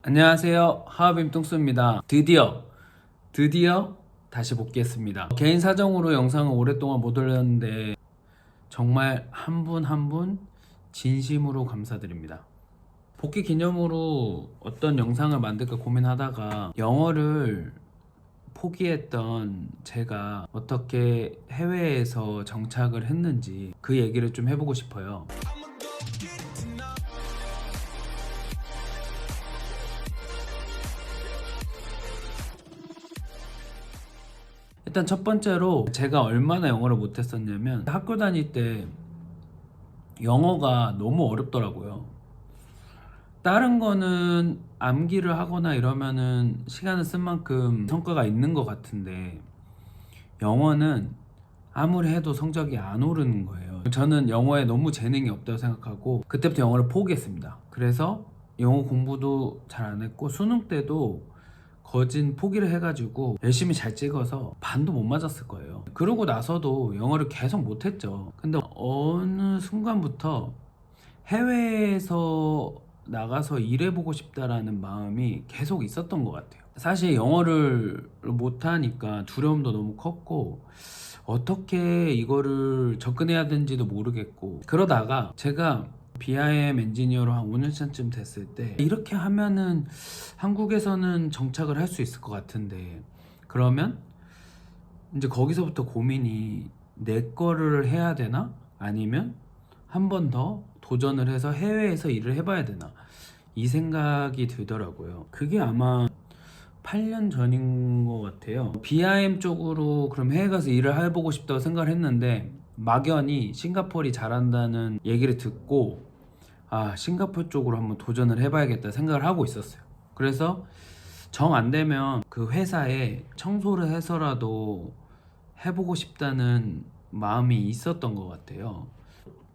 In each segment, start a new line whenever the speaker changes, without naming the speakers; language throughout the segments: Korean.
안녕하세요, 하하빔 뚱수입니다. 드디어 다시 복귀했습니다. 개인 사정으로 영상을 오랫동안 못 올렸는데 정말 한 분 한 분 진심으로 감사드립니다. 복귀 기념으로 어떤 영상을 만들까 고민하다가 영어를 포기했던 제가 어떻게 해외에서 정착을 했는지 그 얘기를 좀 해보고 싶어요. 일단 첫 번째로 제가 얼마나 영어를 못했었냐면 학교 다닐 때 영어가 너무 어렵더라고요. 다른 거는 암기를 하거나 이러면은 시간을 쓴 만큼 성과가 있는 것 같은데 영어는 아무리 해도 성적이 안 오르는 거예요. 저는 영어에 너무 재능이 없다고 생각하고 그때부터 영어를 포기했습니다. 그래서 영어 공부도 잘 안 했고 수능 때도 거진 포기를 해가지고 열심히 잘 찍어서 반도 못 맞았을 거예요. 그러고 나서도 영어를 계속 못했죠. 근데 어느 순간부터 해외에서 나가서 일해보고 싶다라는 마음이 계속 있었던 것 같아요. 사실 영어를 못하니까 두려움도 너무 컸고 어떻게 이거를 접근해야 되는지도 모르겠고 그러다가 제가 BIM 엔지니어로 한 5년차쯤 됐을 때 이렇게 하면은 한국에서는 정착을 할 수 있을 것 같은데 그러면 이제 거기서부터 고민이 내 거를 해야 되나? 아니면 한 번 더 도전을 해서 해외에서 일을 해봐야 되나? 이 생각이 들더라고요. 그게 아마 8년 전인 것 같아요. BIM 쪽으로 그럼 해외 가서 일을 해보고 싶다고 생각을 했는데 막연히 싱가포르이 잘한다는 얘기를 듣고 싱가포르 쪽으로 한번 도전을 해봐야겠다 생각을 하고 있었어요. 그래서 정 안 되면 그 회사에 청소를 해서라도 해보고 싶다는 마음이 있었던 것 같아요.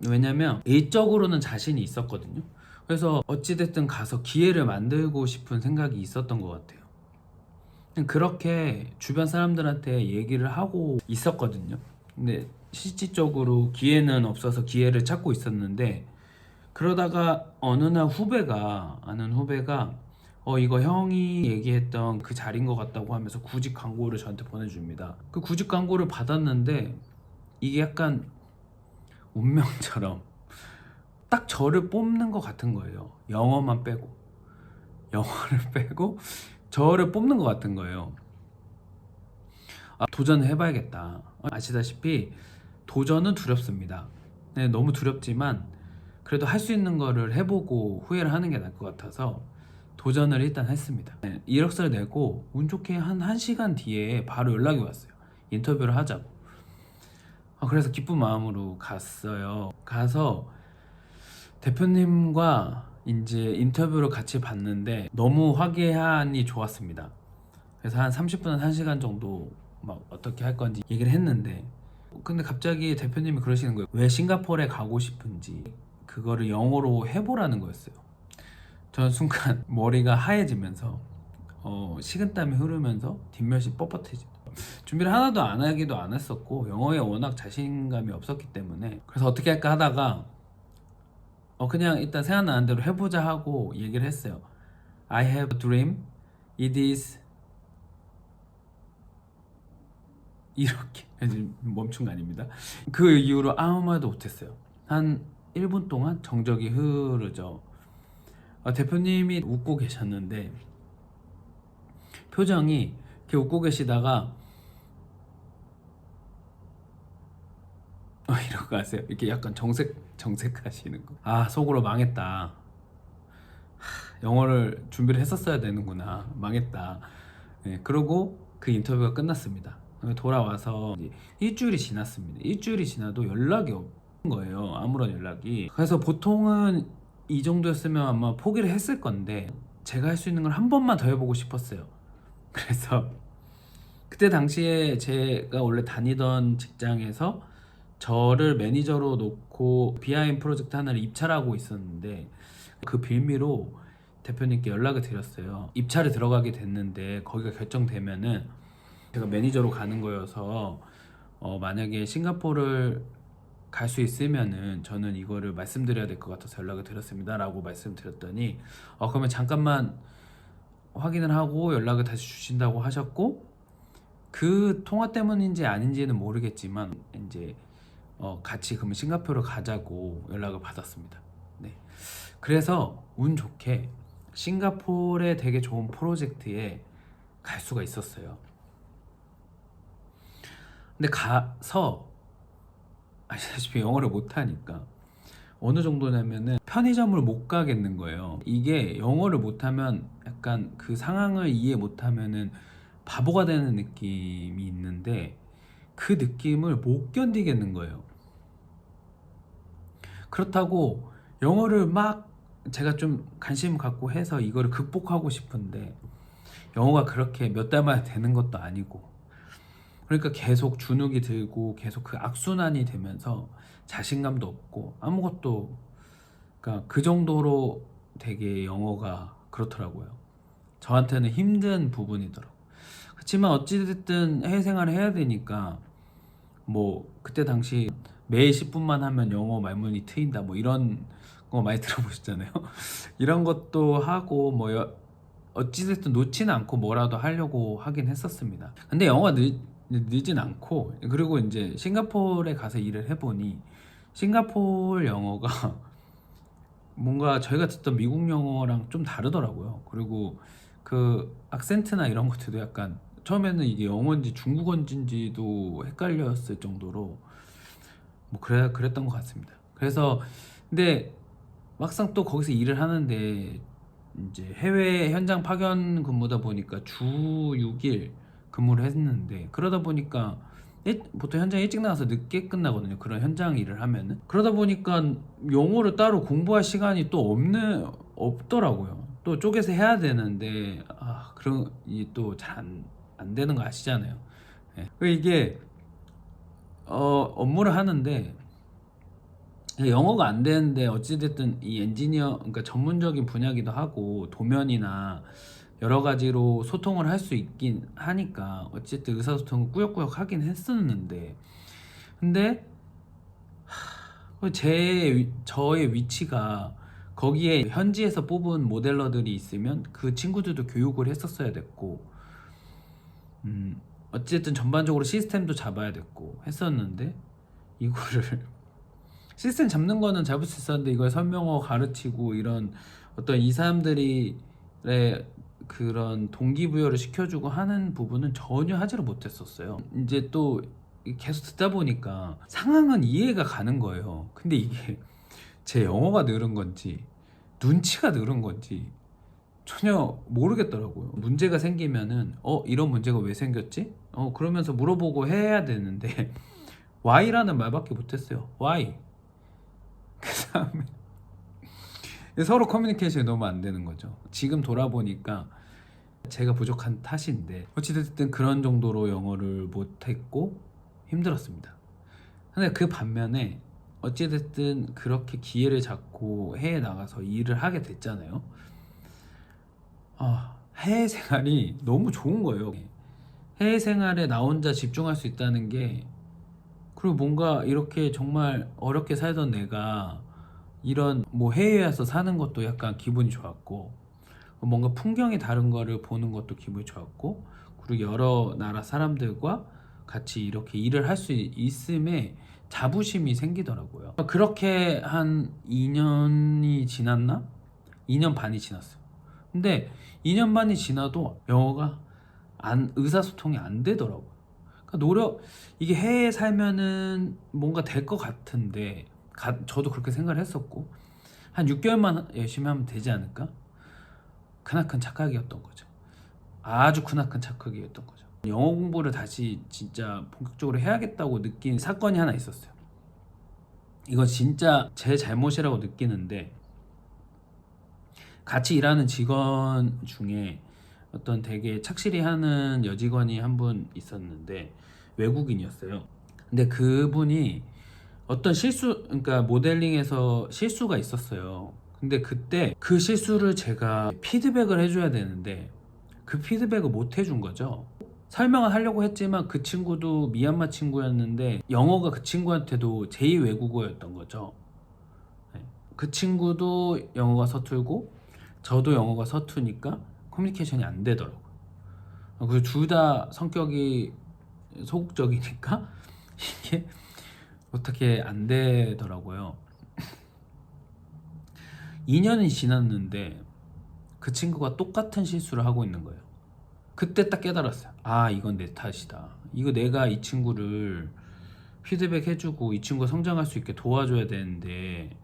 왜냐면 일적으로는 자신이 있었거든요. 그래서 어찌됐든 가서 기회를 만들고 싶은 생각이 있었던 것 같아요. 그렇게 주변 사람들한테 얘기를 하고 있었거든요. 근데 실질적으로 기회는 없어서 기회를 찾고 있었는데 그러다가 어느 날 아는 후배가 이거 형이 얘기했던 그 자리인 것 같다고 하면서 구직 광고를 저한테 보내줍니다. 그 구직 광고를 받았는데 이게 약간 운명처럼 딱 저를 뽑는 것 같은 거예요. 영어만 빼고 영어를 빼고 저를 뽑는 것 같은 거예요. 도전을 해봐야겠다. 아시다시피 도전은 두렵습니다. 네, 너무 두렵지만 그래도 할 수 있는 거를 해보고 후회를 하는 게 나을 것 같아서 도전을 일단 했습니다. 네, 이력서를 내고 운 좋게 한 1시간 뒤에 바로 연락이 왔어요. 인터뷰를 하자고. 그래서 기쁜 마음으로 갔어요. 가서 대표님과 이제 인터뷰를 같이 봤는데 너무 화기애애하니 좋았습니다. 그래서 한 30분, 1시간 정도 막 어떻게 할 건지 얘기를 했는데 근데 갑자기 대표님이 그러시는 거예요. 왜 싱가포르에 가고 싶은지 그거를 영어로 해보라는 거였어요. 저는 순간 머리가 하얘지면서 식은땀이 흐르면서 뒷면이 뻣뻣해지고 준비를 하나도 안 하기도 안 했었고 영어에 워낙 자신감이 없었기 때문에 그래서 어떻게 할까 하다가 그냥 일단 생각나는 대로 해보자 하고 얘기를 했어요. I have a dream. It is 이렇게 멈춘 거 아닙니다. 그 이후로 아무 말도 못했어요. 한 1분 동안 정적이 흐르죠. 대표님이 웃고 계셨는데 표정이 이렇게 웃고 계시다가 이런 거 아세요? 이렇게 약간 정색하시는 거. 속으로 망했다. 영어를 준비를 했었어야 되는구나. 망했다. 네, 그러고 그 인터뷰가 끝났습니다. 돌아와서 일주일이 지났습니다. 일주일이 지나도 연락이 없는 거예요. 아무런 연락이. 그래서 보통은 이 정도였으면 아마 포기를 했을 건데 제가 할 수 있는 걸 한 번만 더 해보고 싶었어요. 그래서 그때 당시에 제가 원래 다니던 직장에서 저를 매니저로 놓고 BIM 프로젝트 하나를 입찰하고 있었는데 그 빌미로 대표님께 연락을 드렸어요. 입찰에 들어가게 됐는데 거기가 결정되면은 제가 매니저로 가는 거여서 만약에 싱가포르를 갈 수 있으면은 저는 이거를 말씀드려야 될 것 같아서 연락을 드렸습니다 라고 말씀드렸더니 그러면 잠깐만 확인을 하고 연락을 다시 주신다고 하셨고, 그 통화 때문인지 아닌지는 모르겠지만 이제 같이 그러면 싱가포르를 가자고 연락을 받았습니다. 네. 그래서 운 좋게 싱가포르의 되게 좋은 프로젝트에 갈 수가 있었어요. 근데 가서 아시다시피 영어를 못하니까 어느 정도냐면은 편의점을 못 가겠는 거예요. 이게 영어를 못하면 약간 그 상황을 이해 못하면은 바보가 되는 느낌이 있는데, 그 느낌을 못 견디겠는 거예요. 그렇다고 영어를 막 제가 좀 관심 갖고 해서 이거를 극복하고 싶은데 영어가 그렇게 몇 달 만에 되는 것도 아니고, 그러니까 계속 주눅이 들고 계속 그 악순환이 되면서 자신감도 없고 아무것도, 그러니까 그 정도로 되게 영어가 그렇더라고요. 저한테는 힘든 부분이더라고요. 그렇지만 어찌됐든 해외 생활을 해야 되니까, 뭐 그때 당시 매일 10분만 하면 영어 말문이 트인다 뭐 이런 거 많이 들어보셨잖아요. 이런 것도 하고 뭐 어찌됐든 놓지는 않고 뭐라도 하려고 하긴 했었습니다. 근데 영어가 늦진 않고, 그리고 이제 싱가포르에 가서 일을 해보니 싱가포르 영어가 뭔가 저희가 듣던 미국 영어랑 좀 다르더라고요. 그리고 그 악센트나 이런 것들도 약간 처음에는 이게 영어인지 중국어인지도 헷갈렸을 정도로 뭐 그랬던 것 같습니다. 그래서 근데 막상 또 거기서 일을 하는데 이제 해외 현장 파견 근무다 보니까 주 6일 근무를 했는데, 그러다 보니까 보통 현장 일찍 나가서 늦게 끝나거든요. 그런 현장 일을 하면은. 그러다 보니까 영어를 따로 공부할 시간이 또 없더라고요. 또 쪼개서 해야 되는데 그런 이또 잘 안 되는 거 아시잖아요. 예. 이게 업무를 하는데 영어가 안 되는데 어찌됐든 이 엔지니어, 그러니까 전문적인 분야기도 하고 도면이나 여러 가지로 소통을 할 수 있긴 하니까 어쨌든 의사소통을 꾸역꾸역 하긴 했었는데, 근데 저의 위치가 거기에 현지에서 뽑은 모델러들이 있으면 그 친구들도 교육을 했었어야 됐고, 어쨌든 전반적으로 시스템도 잡아야 됐고 했었는데, 이거를 시스템 잡는 거는 잡을 수 있었는데 이걸 설명하고 가르치고 이런 어떤 이 사람들이 그런 동기부여를 시켜주고 하는 부분은 전혀 하지를 못했었어요. 이제 또 계속 듣다 보니까 상황은 이해가 가는 거예요. 근데 이게 제 영어가 늘은 건지 눈치가 늘은 건지 전혀 모르겠더라고요. 문제가 생기면은 이런 문제가 왜 생겼지? 그러면서 물어보고 해야 되는데 why라는 말밖에 못했어요. why. 그 다음에 서로 커뮤니케이션이 너무 안 되는 거죠. 지금 돌아보니까 제가 부족한 탓인데 어찌됐든 그런 정도로 영어를 못했고 힘들었습니다. 근데 그 반면에 어찌됐든 그렇게 기회를 잡고 해외 나가서 일을 하게 됐잖아요. 해외 생활이 너무 좋은 거예요. 해외 생활에 나 혼자 집중할 수 있다는 게, 그리고 뭔가 이렇게 정말 어렵게 살던 내가 이런 뭐 해외에 와서 사는 것도 약간 기분이 좋았고, 뭔가 풍경이 다른 거를 보는 것도 기분이 좋았고, 그리고 여러 나라 사람들과 같이 이렇게 일을 할 수 있음에 자부심이 생기더라고요. 그렇게 한 2년이 지났나? 2년 반이 지났어요. 근데 2년 반이 지나도 영어가 의사소통이 안 되더라고요. 그러니까 이게 해외에 살면은 뭔가 될 것 같은데, 저도 그렇게 생각을 했었고 한 6개월만 열심히 하면 되지 않을까? 크나큰 착각이었던 거죠. 아주 크나큰 착각이었던 거죠. 영어 공부를 다시 진짜 본격적으로 해야겠다고 느낀 사건이 하나 있었어요. 이건 진짜 제 잘못이라고 느끼는데, 같이 일하는 직원 중에 어떤 되게 착실히 하는 여직원이 한 분 있었는데 외국인이었어요. 근데 그분이 어떤 그러니까 모델링에서 실수가 있었어요. 근데 그때 그 실수를 제가 피드백을 해줘야 되는데 그 피드백을 못 해준 거죠. 설명을 하려고 했지만 그 친구도 미얀마 친구였는데 영어가 그 친구한테도 제2 외국어였던 거죠. 그 친구도 영어가 서툴고 저도 영어가 서투니까 커뮤니케이션이 안 되더라고요. 그리고 둘 다 성격이 소극적이니까 이게 어떻게 안 되더라고요. 2년이 지났는데 그 친구가 똑같은 실수를 하고 있는 거예요. 그때 딱 깨달았어요. 아, 이건 내 탓이다. 이거 내가 이 친구를 피드백 해주고 이 친구가 성장할 수 있게 도와줘야 되는데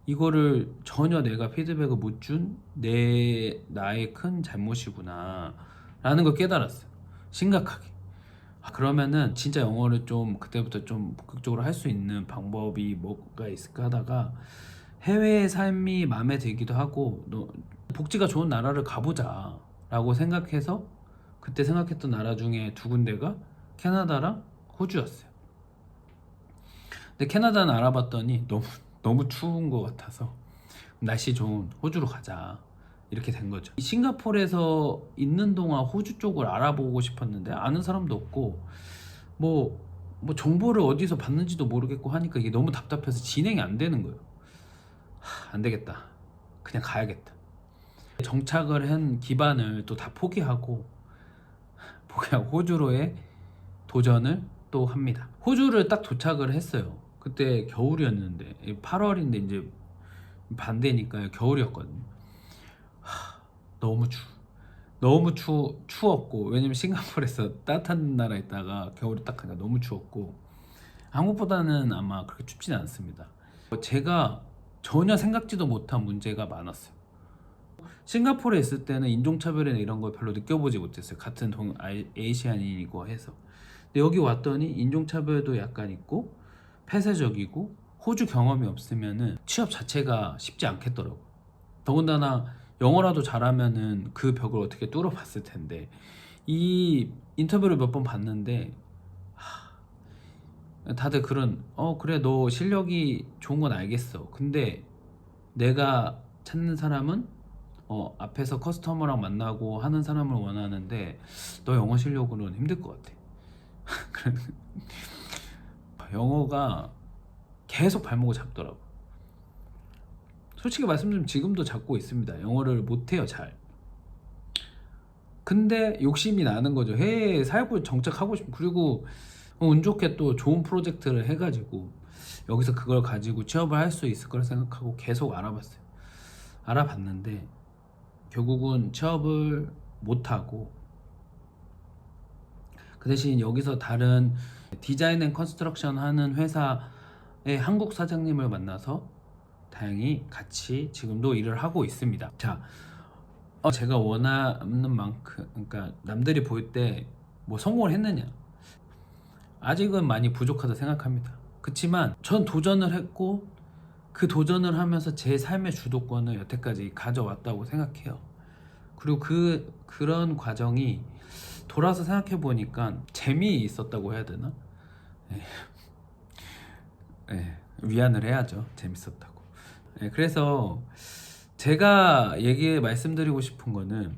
이거를 전혀 내가 피드백을 못 준 나의 큰 잘못이구나 라는 걸 깨달았어요. 심각하게. 그러면은 진짜 영어를 좀 그때부터 좀 본격적으로 할 수 있는 방법이 뭐가 있을까 하다가 해외 삶이 마음에 들기도 하고 복지가 좋은 나라를 가보자 라고 생각해서 그때 생각했던 나라 중에 두 군데가 캐나다랑 호주였어요. 근데 캐나다는 알아봤더니 너무 추운 것 같아서 날씨 좋은 호주로 가자 이렇게 된 거죠. 싱가포르에서 있는 동안 호주 쪽을 알아보고 싶었는데 아는 사람도 없고 뭐 정보를 어디서 받는지도 모르겠고 하니까 이게 너무 답답해서 진행이 안 되는 거예요. 안 되겠다. 그냥 가야겠다. 정착을 한 기반을 또 다 포기하고 호주로의 도전을 또 합니다. 호주를 딱 도착을 했어요. 그때 겨울이었는데 8월인데 이제 반대니까 겨울이었거든요. 너무 추웠고 왜냐면 싱가포르에서 따뜻한 나라에 있다가 겨울에 딱 가니까 너무 추웠고 한국보다는 아마 그렇게 춥지는 않습니다. 제가 전혀 생각지도 못한 문제가 많았어요. 싱가포르에 있을 때는 인종차별이나 이런 걸 별로 느껴보지 못했어요. 같은 에이시안인이고 해서. 근데 여기 왔더니 인종차별도 약간 있고 폐쇄적이고 호주 경험이 없으면은 취업 자체가 쉽지 않겠더라고. 더군다나 영어라도 잘하면은 그 벽을 어떻게 뚫어봤을 텐데 이 인터뷰를 몇 번 봤는데 다들 그런 그래 너 실력이 좋은 건 알겠어. 근데 내가 찾는 사람은 앞에서 커스터머랑 만나고 하는 사람을 원하는데 너 영어 실력으로는 힘들 것 같아. 영어가 계속 발목을 잡더라고. 솔직히 말씀드리면 지금도 잡고 있습니다. 영어를 못해요 잘. 근데 욕심이 나는 거죠. 해외에 살고 정착하고 싶고 그리고 운 좋게 또 좋은 프로젝트를 해가지고 여기서 그걸 가지고 취업을 할 수 있을 거라 생각하고 계속 알아봤어요. 알아봤는데 결국은 취업을 못하고 그 대신 여기서 다른 디자인 앤 컨스트럭션 하는 회사의 한국 사장님을 만나서 다행히 같이 지금도 일을 하고 있습니다. 자, 제가 원하는 만큼 그러니까 남들이 볼 때 뭐 성공을 했느냐 아직은 많이 부족하다 생각합니다. 그렇지만 전 도전을 했고 그 도전을 하면서 제 삶의 주도권을 여태까지 가져왔다고 생각해요. 그리고 그런 과정이 돌아서 생각해 보니까 재미있었다고 해야 되나? 위안을 해야죠. 재밌었다고. 그래서 제가 말씀드리고 싶은 거는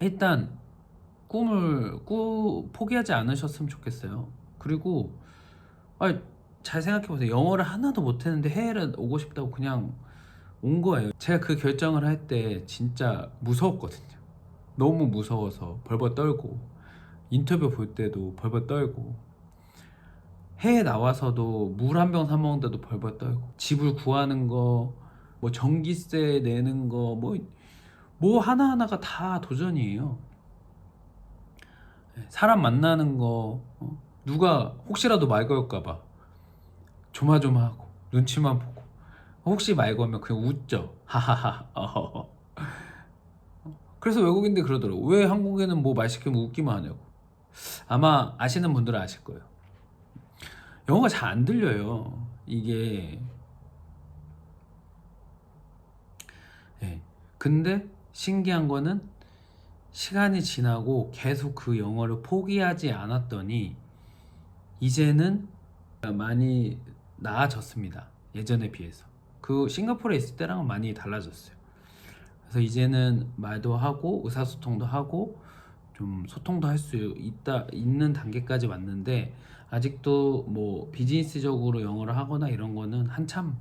일단 꿈을 포기하지 않으셨으면 좋겠어요. 그리고 잘 생각해보세요. 영어를 하나도 못했는데 해외를 오고 싶다고 그냥 온 거예요. 제가 그 결정을 할 때 진짜 무서웠거든요. 너무 무서워서 벌벌 떨고 인터뷰 볼 때도 벌벌 떨고 해외 나와서도 물 한 병 사 먹는데도 벌벌 떨고 집을 구하는 거 뭐 전기세 내는 거 뭐 하나하나가 다 도전이에요. 사람 만나는 거 누가 혹시라도 말 걸까봐 조마조마하고 눈치만 보고 혹시 말 걸면 그냥 웃죠. 하하하. 그래서 외국인들 그러더라고. 왜 한국에는 뭐 말 시키면 웃기만 하냐고. 아마 아시는 분들은 아실 거예요. 영어가 잘 안 들려요. 이게. 근데 신기한 거는 시간이 지나고 계속 그 영어를 포기하지 않았더니 이제는 많이 나아졌습니다. 예전에 비해서. 그 싱가포르에 있을 때랑은 많이 달라졌어요. 그래서 이제는 말도 하고 의사소통도 하고 좀 소통도 할 수 있는 단계까지 왔는데 아직도 뭐 비즈니스적으로 영어를 하거나 이런 거는 한참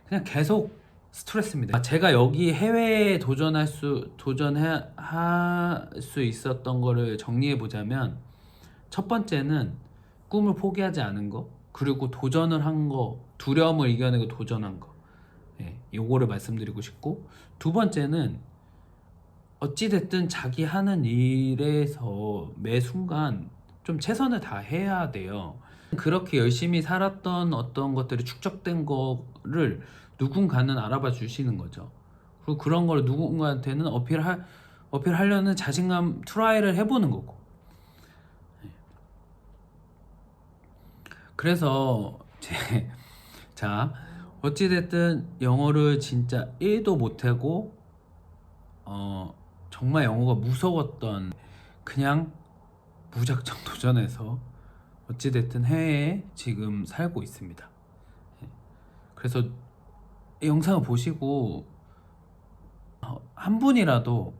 그냥 계속 스트레스입니다. 제가 여기 해외에 도전할 수 있었던 거를 정리해 보자면, 첫 번째는 꿈을 포기하지 않은 거, 그리고 도전을 한 거, 두려움을 이겨내고 도전한 거, 요거를 말씀드리고 싶고, 두 번째는 어찌됐든 자기 하는 일에서 매 순간 좀 최선을 다해야 돼요. 그렇게 열심히 살았던 어떤 것들이 축적된 거를 누군가는 알아봐 주시는 거죠. 그리고 그런 걸 누군가한테는 어필하려는 자신감 트라이를 해보는 거고. 그래서 자, 어찌됐든 영어를 진짜 1도 못하고 정말 영어가 무서웠던, 그냥 무작정 도전해서 어찌됐든 해외에 지금 살고 있습니다. 그래서 이 영상을 보시고 한 분이라도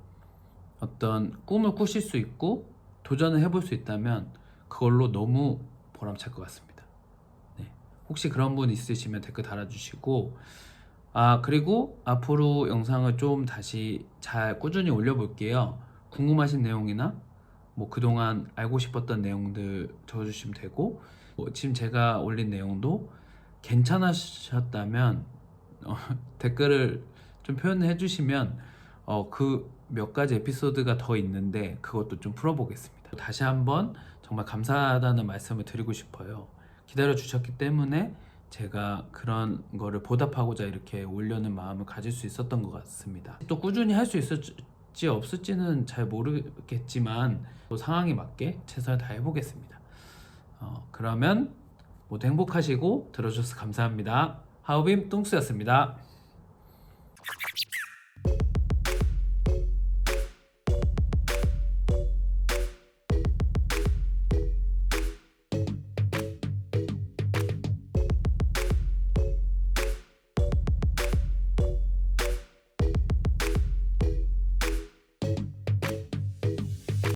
어떤 꿈을 꾸실 수 있고 도전을 해볼 수 있다면 그걸로 너무 보람찰 것 같습니다. 혹시 그런 분 있으시면 댓글 달아주시고, 그리고 앞으로 영상을 좀 다시 잘 꾸준히 올려볼게요. 궁금하신 내용이나 뭐 그동안 알고 싶었던 내용들 적어주시면 되고, 지금 제가 올린 내용도 괜찮으셨다면 댓글을 좀 표현해 주시면 그 몇 가지 에피소드가 더 있는데 그것도 좀 풀어보겠습니다. 다시 한번 정말 감사하다는 말씀을 드리고 싶어요. 기다려 주셨기 때문에 제가 그런 거를 보답하고자 이렇게 올려는 마음을 가질 수 있었던 것 같습니다. 또 꾸준히 할 수 있을지 없을지는 잘 모르겠지만 또 상황에 맞게 최선을 다해 보겠습니다. 그러면 모두 행복하시고 들어주셔서 감사합니다. 하우빔 뚱스였습니다.